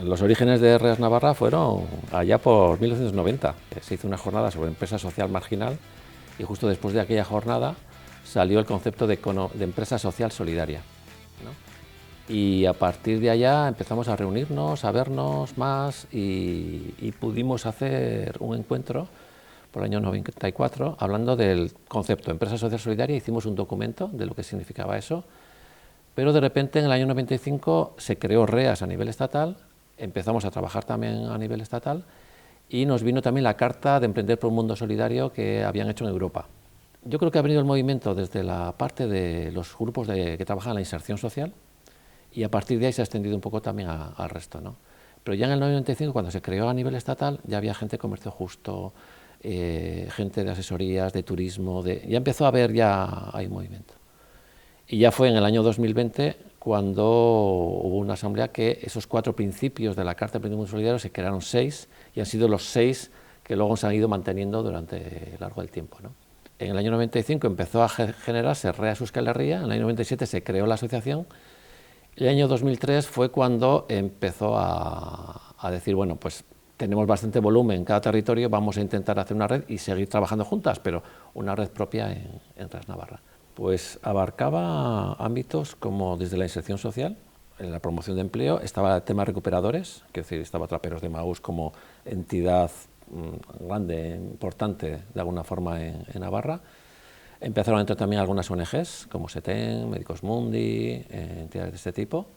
Los orígenes de REAS Navarra fueron allá por 1990. Se hizo una jornada sobre empresa social marginal y justo después de aquella jornada salió el concepto de empresa social solidaria, ¿no? Y a partir de allá empezamos a reunirnos, a vernos más y pudimos hacer un encuentro por el año 94 hablando del concepto empresa social solidaria. Hicimos un documento de lo que significaba eso, pero de repente en el año 95 se creó REAS a nivel estatal, empezamos a trabajar también a nivel estatal y nos vino también la carta de Emprender por un Mundo Solidario que habían hecho en Europa. Yo creo que ha venido el movimiento desde la parte de los grupos que trabajan en la inserción social y a partir de ahí se ha extendido un poco también al resto, ¿no? Pero ya en el 95, cuando se creó a nivel estatal, ya había gente de comercio justo, gente de asesorías, de turismo, ya empezó a haber ya hay movimiento. Y ya fue en el año 2020 cuando hubo una asamblea que esos 4 principios de la Carta de Emprendimiento Solidario se crearon 6 y han sido los 6 que luego se han ido manteniendo durante el largo del tiempo, ¿no? En el año 95 empezó a generarse REAS Euskal Herria, en el año 97 se creó la asociación y el año 2003 fue cuando empezó a decir, bueno, pues tenemos bastante volumen en cada territorio, vamos a intentar hacer una red y seguir trabajando juntas, pero una red propia en REAS Navarra. Pues abarcaba ámbitos como desde la inserción social, en la promoción de empleo, estaba el tema recuperadores, es decir, estaba Traperos de Maús como entidad grande, importante de alguna forma en Navarra. Empezaron a entrar también algunas ONGs como SETEN, Médicos Mundi, entidades de este tipo.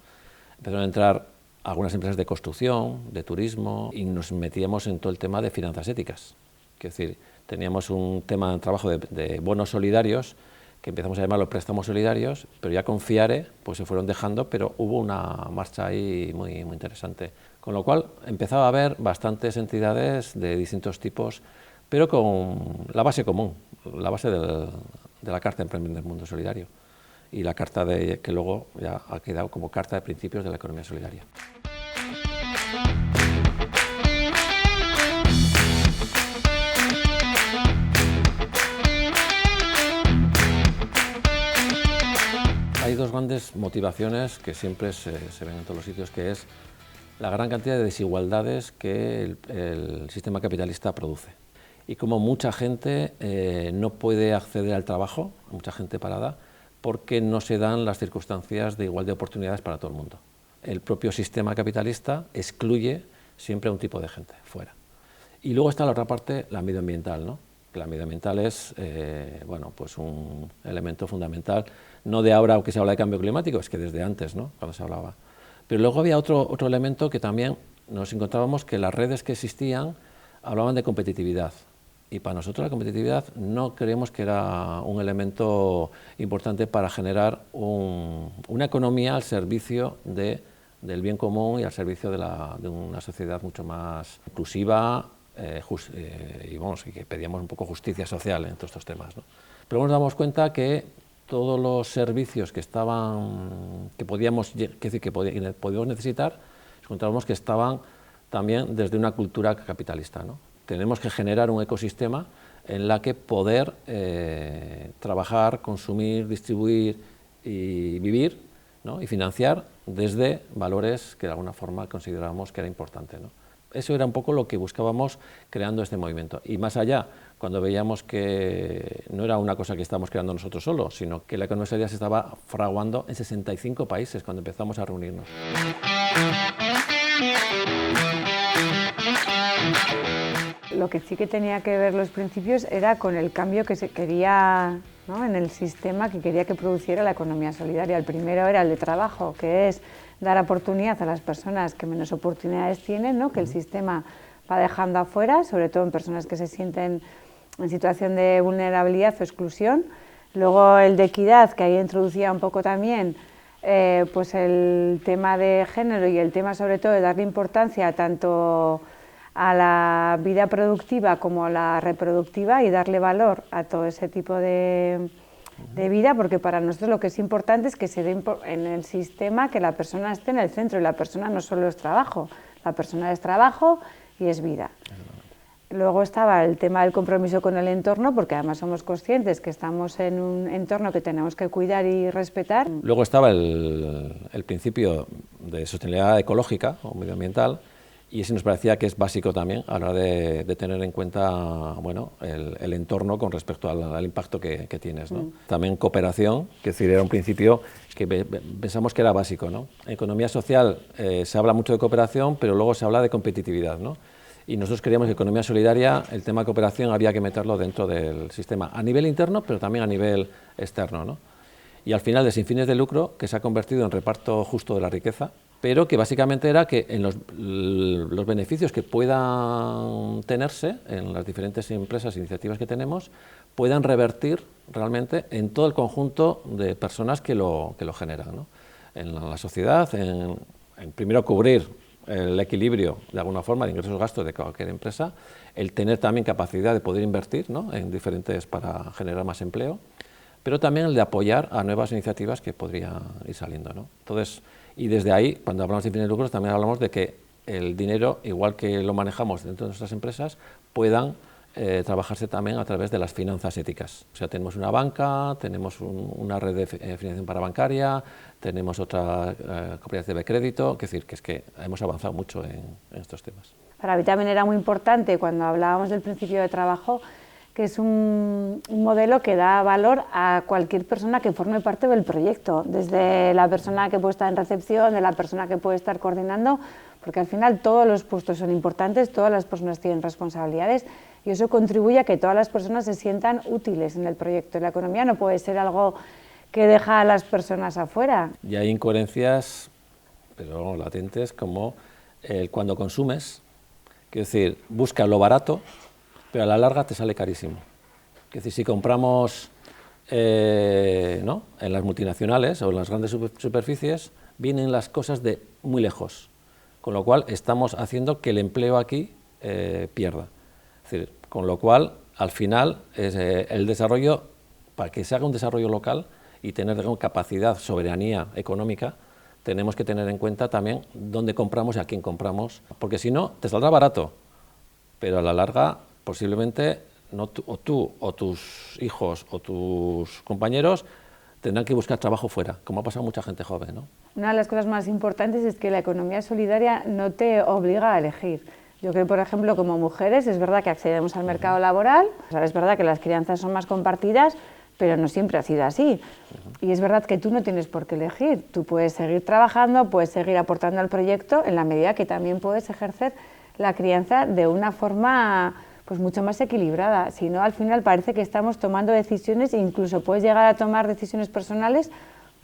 Empezaron a entrar algunas empresas de construcción, de turismo y nos metíamos en todo el tema de finanzas éticas. Es decir, teníamos un tema de trabajo de bonos solidarios que empezamos a llamarlo préstamos solidarios, pero ya con FIARE pues se fueron dejando, pero hubo una marcha ahí muy interesante. Con lo cual empezaba a haber bastantes entidades de distintos tipos, pero con la base común, la base de la Carta de Emprendimiento del Mundo Solidario y la carta que luego ya ha quedado como Carta de Principios de la Economía Solidaria. Hay 2 grandes motivaciones que siempre se ven en todos los sitios, que es la gran cantidad de desigualdades que el sistema capitalista produce y como mucha gente no puede acceder al trabajo, mucha gente parada, porque no se dan las circunstancias de igual de oportunidades para todo el mundo. El propio sistema capitalista excluye siempre a un tipo de gente fuera. Y luego está la otra parte, la medioambiental, ¿no? La medioambiental es bueno, pues un elemento fundamental, no de ahora que se habla de cambio climático, es que desde antes, ¿no? Cuando se hablaba. Pero luego había otro elemento que también nos encontrábamos, que las redes que existían hablaban de competitividad. Y para nosotros la competitividad no creemos que era un elemento importante para generar una economía al servicio del bien común y al servicio de una sociedad mucho más inclusiva y que pedíamos un poco justicia social en todos estos temas, ¿no? Pero nos damos cuenta que todos los servicios que podíamos necesitar, encontramos que estaban también desde una cultura capitalista, ¿no? Tenemos que generar un ecosistema en la que poder trabajar, consumir, distribuir y vivir, ¿no? Y financiar desde valores que de alguna forma considerábamos que era importante, ¿no? Eso era un poco lo que buscábamos creando este movimiento. Y más allá, cuando veíamos que no era una cosa que estábamos creando nosotros solos, sino que la economía solidaria se estaba fraguando en 65 países cuando empezamos a reunirnos. Lo que sí que tenía que ver los principios era con el cambio que se quería, ¿no?, en el sistema que quería que produciera la economía solidaria. El primero era el de trabajo, que es dar oportunidad a las personas que menos oportunidades tienen, ¿no?, que el sistema va dejando afuera, sobre todo en personas que se sienten en situación de vulnerabilidad o exclusión. Luego el de equidad, que ahí introducía un poco también pues el tema de género y el tema sobre todo de darle importancia tanto a la vida productiva como a la reproductiva y darle valor a todo ese tipo de vida, porque para nosotros lo que es importante es que se dé en el sistema que la persona esté en el centro, y la persona no solo es trabajo, la persona es trabajo y es vida. Luego estaba el tema del compromiso con el entorno, porque además somos conscientes que estamos en un entorno que tenemos que cuidar y respetar. Luego estaba el principio de sostenibilidad ecológica o medioambiental, y ese nos parecía que es básico también a la hora de tener en cuenta, bueno, el entorno con respecto al impacto que tienes, ¿no? También cooperación, que es decir, era un principio que pensamos que era básico, ¿no? En economía social se habla mucho de cooperación, pero luego se habla de competitividad, ¿no? Y nosotros creíamos que economía solidaria, el tema de cooperación había que meterlo dentro del sistema, a nivel interno, pero también a nivel externo, ¿no? Y al final de sin fines de lucro, que se ha convertido en reparto justo de la riqueza, pero que básicamente era que en los beneficios que puedan tenerse en las diferentes empresas e iniciativas que tenemos, puedan revertir realmente en todo el conjunto de personas que lo generan, ¿no? En la sociedad, en primero cubrir el equilibrio de alguna forma de ingresos-gastos de cualquier empresa, el tener también capacidad de poder invertir, ¿no?, en diferentes para generar más empleo, pero también el de apoyar a nuevas iniciativas que podrían ir saliendo, ¿no? Entonces, y desde ahí, cuando hablamos de fines de lucro, también hablamos de que el dinero, igual que lo manejamos dentro de nuestras empresas, puedan trabajarse también a través de las finanzas éticas. O sea, tenemos una banca, tenemos una red de financiación parabancaria, tenemos otra cooperativa de crédito, es decir, que es que hemos avanzado mucho en estos temas. Para mí también era muy importante, cuando hablábamos del principio de trabajo, que es un modelo que da valor a cualquier persona que forme parte del proyecto, desde la persona que puede estar en recepción, de la persona que puede estar coordinando, porque al final todos los puestos son importantes, todas las personas tienen responsabilidades y eso contribuye a que todas las personas se sientan útiles en el proyecto. La economía no puede ser algo que deja a las personas afuera. Y hay incoherencias, pero latentes, como cuando consumes, quiero decir, busca lo barato, pero a la larga te sale carísimo. Es decir, si compramos ¿no?, en las multinacionales o en las grandes superficies, vienen las cosas de muy lejos, con lo cual estamos haciendo que el empleo aquí pierda. Es decir, con lo cual, al final, el desarrollo, para que se haga un desarrollo local y tener, digamos, capacidad, soberanía económica, tenemos que tener en cuenta también dónde compramos y a quién compramos, porque si no, te saldrá barato, pero a la larga posiblemente no tú o tus hijos o tus compañeros tendrán que buscar trabajo fuera, como ha pasado mucha gente joven, ¿no? Una de las cosas más importantes es que la economía solidaria no te obliga a elegir. Yo creo, por ejemplo, como mujeres, es verdad que accedemos al mercado laboral, o sea, es verdad que las crianzas son más compartidas, pero no siempre ha sido así. Y es verdad que tú no tienes por qué elegir, tú puedes seguir trabajando, puedes seguir aportando al proyecto en la medida que también puedes ejercer la crianza de una forma pues mucho más equilibrada. Si no, al final parece que estamos tomando decisiones e incluso puedes llegar a tomar decisiones personales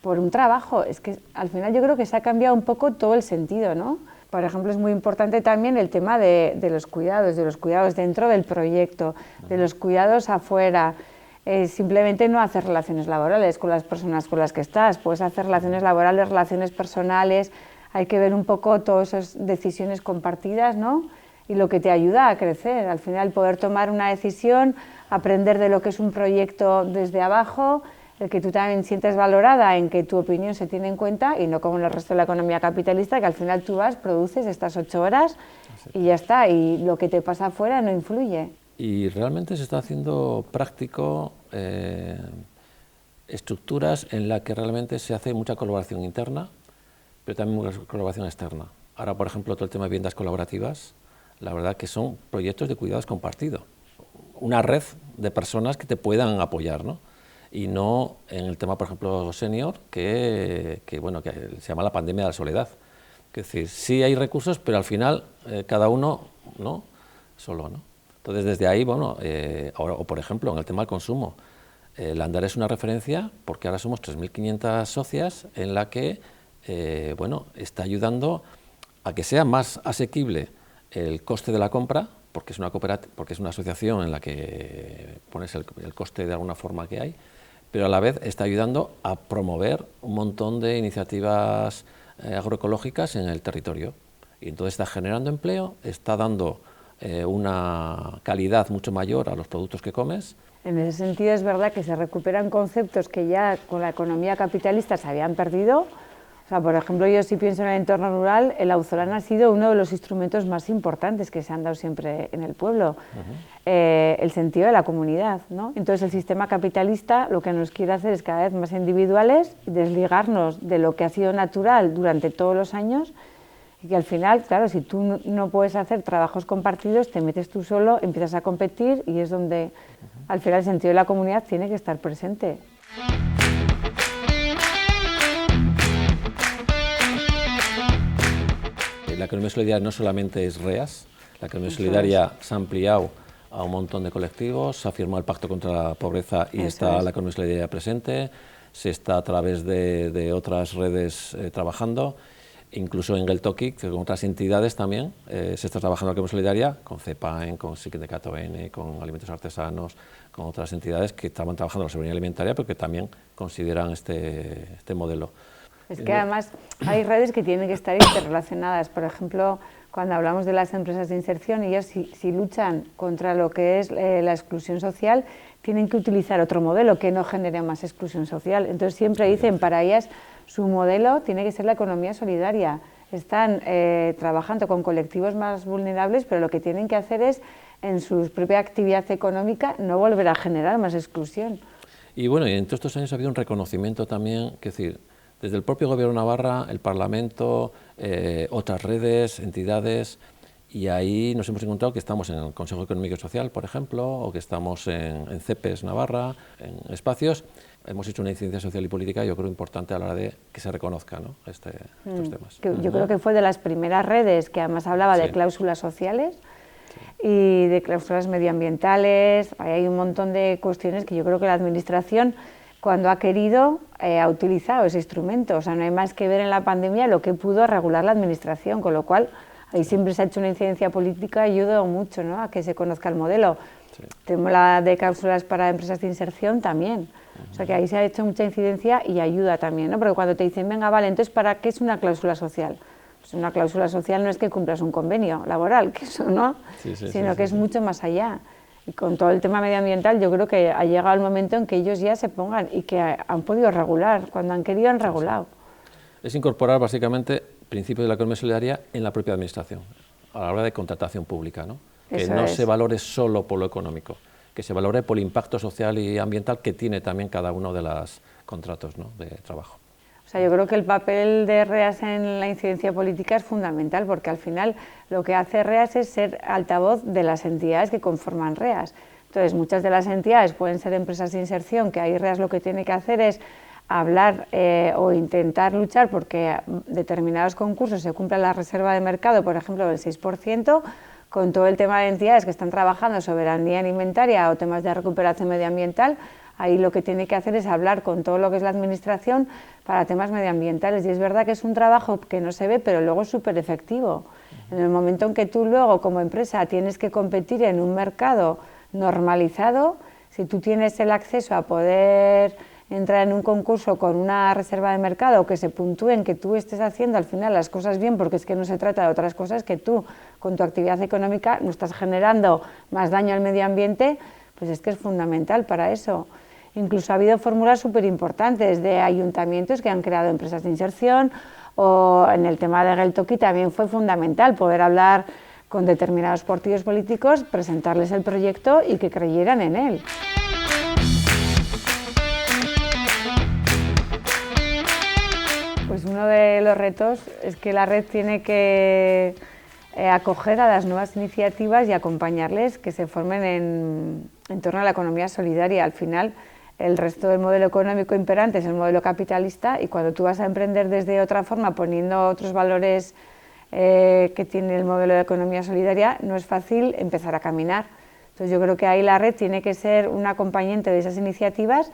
por un trabajo. Es que al final yo creo que se ha cambiado un poco todo el sentido, ¿no? Por ejemplo, es muy importante también el tema de los cuidados dentro del proyecto, de los cuidados afuera. Simplemente no hacer relaciones laborales con las personas con las que estás, puedes hacer relaciones laborales, relaciones personales, hay que ver un poco todas esas decisiones compartidas, ¿no? Y lo que te ayuda a crecer, al final poder tomar una decisión, aprender de lo que es un proyecto desde abajo, el que tú también sientes valorada, en que tu opinión se tiene en cuenta y no como en el resto de la economía capitalista, que al final tú vas, produces estas 8 horas y ya está, y lo que te pasa afuera no influye. Y realmente se está haciendo práctico estructuras en las que realmente se hace mucha colaboración interna, pero también mucha colaboración externa. Ahora, por ejemplo, todo el tema de viviendas colaborativas, la verdad que son proyectos de cuidados compartido, una red de personas que te puedan apoyar, ¿no? Y no en el tema, por ejemplo, senior, que se llama la pandemia de la soledad. Es decir, sí hay recursos, pero al final cada uno, ¿no?, solo, ¿no? Entonces, desde ahí, bueno, ahora, o por ejemplo, en el tema del consumo, Landar es una referencia porque ahora somos 3.500 socias en la que, bueno, está ayudando a que sea más asequible el coste de la compra, porque es una cooperativa, porque es una asociación en la que pones el coste de alguna forma que hay, pero a la vez está ayudando a promover un montón de iniciativas agroecológicas en el territorio. Y entonces está generando empleo, está dando una calidad mucho mayor a los productos que comes. En ese sentido es verdad que se recuperan conceptos que ya con la economía capitalista se habían perdido, O sea, por ejemplo, yo si pienso en el entorno rural, el Auzolan ha sido uno de los instrumentos más importantes que se han dado siempre en el pueblo, el sentido de la comunidad, ¿no? Entonces el sistema capitalista lo que nos quiere hacer es cada vez más individuales, desligarnos de lo que ha sido natural durante todos los años y que al final, claro, si tú no puedes hacer trabajos compartidos, te metes tú solo, empiezas a competir y es donde al final el sentido de la comunidad tiene que estar presente. La economía solidaria no solamente es REAS, la economía solidaria se ha ampliado a un montón de colectivos, se ha firmado el Pacto contra la Pobreza y está la economía solidaria presente, se está a través de otras redes trabajando, incluso en Geltoki, con otras entidades también, se está trabajando la economía solidaria, con CEPAEN, con Sindicato N, con Alimentos Artesanos, con otras entidades que estaban trabajando en la seguridad alimentaria, pero que también consideran este modelo. Es que además hay redes que tienen que estar interrelacionadas. Por ejemplo, cuando hablamos de las empresas de inserción, ellas si luchan contra lo que es la exclusión social, tienen que utilizar otro modelo que no genere más exclusión social. Entonces siempre dicen, para ellas su modelo tiene que ser la economía solidaria. Están trabajando con colectivos más vulnerables, pero lo que tienen que hacer es, en su propia actividad económica, no volver a generar más exclusión. Y bueno, y en todos estos años ha habido un reconocimiento también, que decir, desde el propio Gobierno de Navarra, el Parlamento, otras redes, entidades, y ahí nos hemos encontrado que estamos en el Consejo Económico y Social, por ejemplo, o que estamos en CEPES Navarra, en espacios. Hemos hecho una incidencia social y política, yo creo, importante a la hora de que se reconozca, ¿no? estos temas. Yo creo que fue de las primeras redes que además hablaba de cláusulas sociales y de cláusulas medioambientales. Hay un montón de cuestiones que yo creo que la Administración, cuando ha querido, ha utilizado ese instrumento. O sea, no hay más que ver en la pandemia lo que pudo regular la Administración, con lo cual ahí siempre se ha hecho una incidencia política y ayudó mucho, ¿no?, a que se conozca el modelo. Tenemos la de cláusulas para empresas de inserción también. O sea, que ahí se ha hecho mucha incidencia y ayuda también, ¿no? Porque cuando te dicen, venga, vale, entonces, ¿para qué es una cláusula social? Pues una cláusula social no es que cumplas un convenio laboral, que eso no, sino que es mucho más allá. Y con todo el tema medioambiental yo creo que ha llegado el momento en que ellos ya se pongan y que han podido regular, cuando han querido han regulado. Es incorporar básicamente principios de la economía solidaria en la propia Administración, a la hora de contratación pública, ¿no? Que no se valore solo por lo económico, que se valore por el impacto social y ambiental que tiene también cada uno de los contratos, ¿no?, de trabajo. O sea, yo creo que el papel de REAS en la incidencia política es fundamental, porque al final lo que hace REAS es ser altavoz de las entidades que conforman REAS. Entonces, muchas de las entidades pueden ser empresas de inserción, que ahí REAS lo que tiene que hacer es hablar o intentar luchar porque determinados concursos se cumpla la reserva de mercado, por ejemplo, del 6%, con todo el tema de entidades que están trabajando soberanía alimentaria o temas de recuperación medioambiental. Ahí lo que tiene que hacer es hablar con todo lo que es la Administración para temas medioambientales. Y es verdad que es un trabajo que no se ve, pero luego es súper efectivo. En el momento en que tú luego, como empresa, tienes que competir en un mercado normalizado, si tú tienes el acceso a poder entrar en un concurso con una reserva de mercado, que se puntúen, que tú estés haciendo al final las cosas bien, porque es que no se trata de otras cosas, que tú, con tu actividad económica, no estás generando más daño al medio ambiente, pues es que es fundamental para eso. Incluso ha habido fórmulas súper importantes de ayuntamientos que han creado empresas de inserción, o en el tema de Geltoki también fue fundamental poder hablar con determinados partidos políticos, presentarles el proyecto y que creyeran en él. Pues uno de los retos es que la red tiene que acoger a las nuevas iniciativas y acompañarles que se formen en torno a la economía solidaria. Al final, el resto del modelo económico imperante es el modelo capitalista, y cuando tú vas a emprender desde otra forma, poniendo otros valores que tiene el modelo de economía solidaria, no es fácil empezar a caminar. Entonces yo creo que ahí la red tiene que ser un acompañante de esas iniciativas,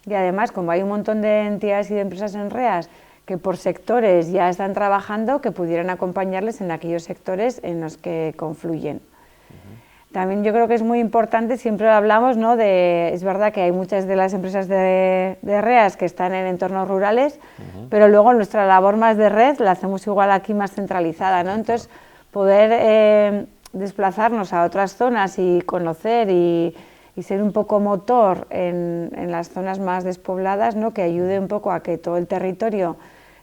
y además, como hay un montón de entidades y de empresas en REAS que por sectores ya están trabajando, que pudieran acompañarles en aquellos sectores en los que confluyen. También yo creo que es muy importante, siempre hablamos, ¿no?, es verdad que hay muchas de las empresas de REAS que están en entornos rurales, pero luego nuestra labor más de red la hacemos igual aquí más centralizada, ¿no? Entonces, poder desplazarnos a otras zonas y conocer y ser un poco motor en las zonas más despobladas, ¿no?, que ayude un poco a que todo el territorio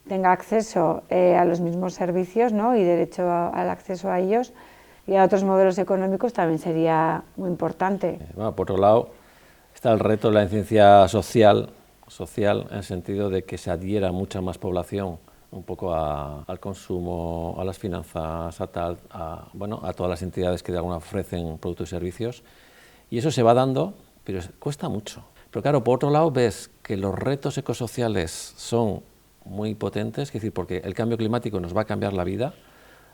tenga acceso a los mismos servicios, ¿no? Y derecho al acceso a ellos, y a otros modelos económicos también sería muy importante. Bueno, por otro lado, está el reto de la incidencia social en el sentido de que se adhiera mucha más población un poco al consumo, a las finanzas, a todas las entidades que de alguna ofrecen productos y servicios, y eso se va dando, pero cuesta mucho. Pero claro, por otro lado ves que los retos ecosociales son muy potentes, es decir, porque el cambio climático nos va a cambiar la vida,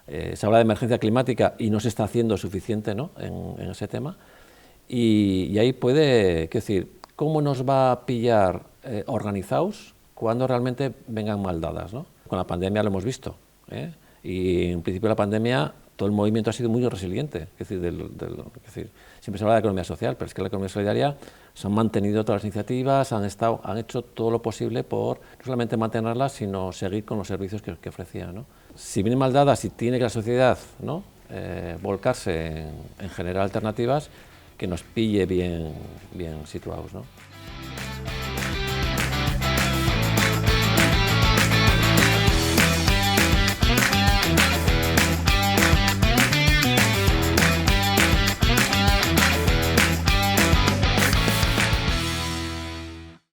se habla de emergencia climática y no se está haciendo suficiente, ¿no?, en ese tema, y ahí puede, quiero decir, ¿cómo nos va a pillar organizados cuando realmente vengan mal dadas, ¿no? Con la pandemia lo hemos visto, y en principio la pandemia todo el movimiento ha sido muy resiliente, es decir, siempre se habla de economía social, pero es que la economía solidaria se han mantenido todas las iniciativas, han hecho todo lo posible por no solamente mantenerlas, sino seguir con los servicios que ofrecían, ¿no? Si vienen mal dadas y tiene que la sociedad, ¿no?, volcarse en generar alternativas, que nos pille bien situados, ¿no?